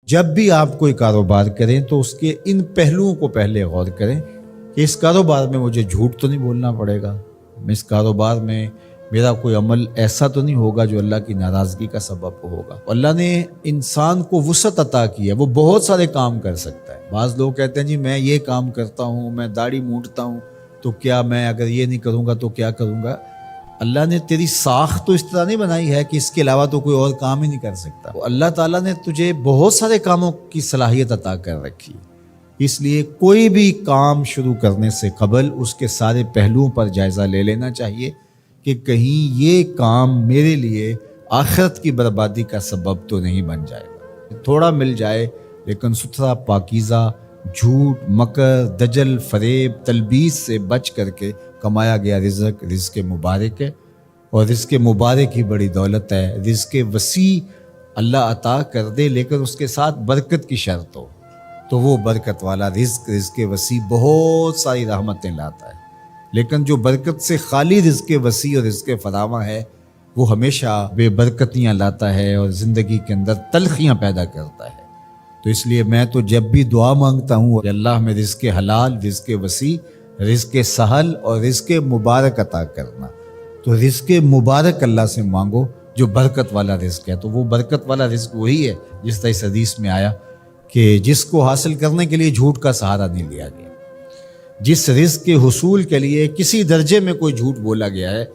جب بھی آپ کوئی کاروبار کریں تو اس کے ان پہلوؤں کو پہلے غور کریں کہ اس کاروبار میں مجھے جھوٹ تو نہیں بولنا پڑے گا، اس کاروبار میں میرا کوئی عمل ایسا تو نہیں ہوگا جو اللہ کی ناراضگی کا سبب ہوگا۔ اللہ نے انسان کو وسعت عطا کی ہے، وہ بہت سارے کام کر سکتا ہے۔ بعض لوگ کہتے ہیں جی میں یہ کام کرتا ہوں، میں داڑھی مونڈتا ہوں، تو کیا میں اگر یہ نہیں کروں گا تو کیا کروں گا؟ اللہ نے تیری ساخت تو اس طرح نہیں بنائی ہے کہ اس کے علاوہ تو کوئی اور کام ہی نہیں کر سکتا۔ اللہ تعالیٰ نے تجھے بہت سارے کاموں کی صلاحیت عطا کر رکھی، اس لیے کوئی بھی کام شروع کرنے سے قبل اس کے سارے پہلوؤں پر جائزہ لے لینا چاہیے کہ کہیں یہ کام میرے لیے آخرت کی بربادی کا سبب تو نہیں بن جائے گا۔ تھوڑا مل جائے لیکن ستھرا، پاکیزہ، جھوٹ، مکر، دجل، فریب، تلبیس سے بچ کر کے کمایا گیا رزق مبارک ہے، اور رزق مبارک ہی بڑی دولت ہے۔ رزق وسیع اللہ عطا کر دے لیکن اس کے ساتھ برکت کی شرط ہو، تو وہ برکت والا رزق وسیع بہت ساری رحمتیں لاتا ہے، لیکن جو برکت سے خالی رزق وسیع اور رزق فراواں ہے وہ ہمیشہ بے برکتیاں لاتا ہے اور زندگی کے اندر تلخیاں پیدا کرتا ہے۔ تو اس لیے میں تو جب بھی دعا مانگتا ہوں کہ اللہ میں رزق حلال، رزق وسیع، رزق سہل اور رزق مبارک عطا کرنا، تو رزق مبارک اللہ سے مانگو جو برکت والا رزق ہے۔ تو وہ برکت والا رزق وہی ہے جس طرح اس حدیث میں آیا کہ جس کو حاصل کرنے کے لیے جھوٹ کا سہارا نہیں لیا گیا، جس رزق کے حصول کے لیے کسی درجے میں کوئی جھوٹ بولا گیا ہے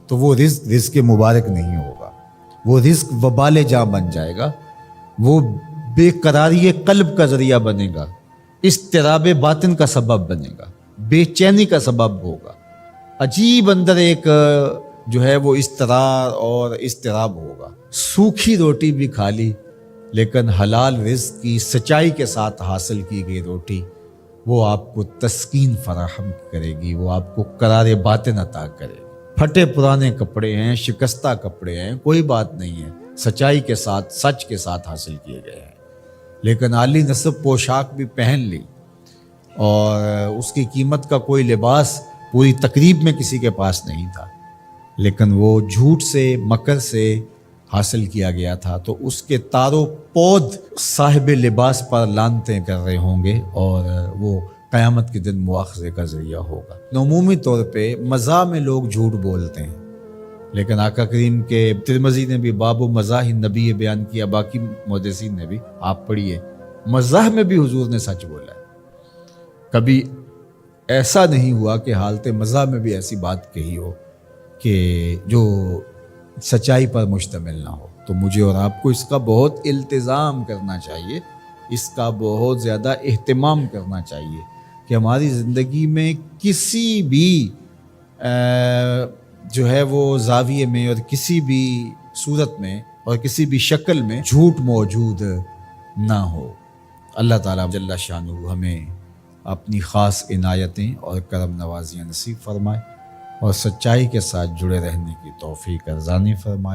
تو وہ رزق مبارک نہیں ہوگا، وہ رزق وبال جاں بن جائے گا، وہ بے قراری قلب کا ذریعہ بنے گا، اضطراب باطن کا سبب بنے گا، بے چینی کا سبب ہوگا، عجیب اندر ایک جو ہے وہ اضطرار اور اضطراب ہوگا۔ سوکھی روٹی بھی کھا لی لیکن حلال رزق کی سچائی کے ساتھ حاصل کی گئی روٹی وہ آپ کو تسکین فراہم کرے گی، وہ آپ کو قرار باطن عطا کرے گی۔ پھٹے پرانے کپڑے ہیں، شکستہ کپڑے ہیں، کوئی بات نہیں ہے، سچائی کے ساتھ، سچ کے ساتھ حاصل کیے گئے ہیں، لیکن عالی نصب پوشاک بھی پہن لی اور اس کی قیمت کا کوئی لباس پوری تقریب میں کسی کے پاس نہیں تھا، لیکن وہ جھوٹ سے، مکر سے حاصل کیا گیا تھا، تو اس کے تارو پود صاحب لباس پر لعنتیں کر رہے ہوں گے اور وہ قیامت کے دن مواخذے کا ذریعہ ہوگا۔ عمومی طور پہ مزاح میں لوگ جھوٹ بولتے ہیں، لیکن آقا کریم کے ترمذی نے بھی باب و مزاح النبی بیان کیا، باقی محدثین نے بھی، آپ پڑھیے، مزاح میں بھی حضور نے سچ بولا ہے۔ کبھی ایسا نہیں ہوا کہ حالت مزاح میں بھی ایسی بات کہی ہو کہ جو سچائی پر مشتمل نہ ہو۔ تو مجھے اور آپ کو اس کا بہت التزام کرنا چاہیے، اس کا بہت زیادہ اہتمام کرنا چاہیے کہ ہماری زندگی میں کسی بھی جو ہے وہ زاویے میں اور کسی بھی صورت میں اور کسی بھی شکل میں جھوٹ موجود نہ ہو۔ اللہ تعالیٰ جل شانہ ہمیں اپنی خاص عنایتیں اور کرم نوازیاں نصیب فرمائے اور سچائی کے ساتھ جڑے رہنے کی توفیق ارزانی فرمائے۔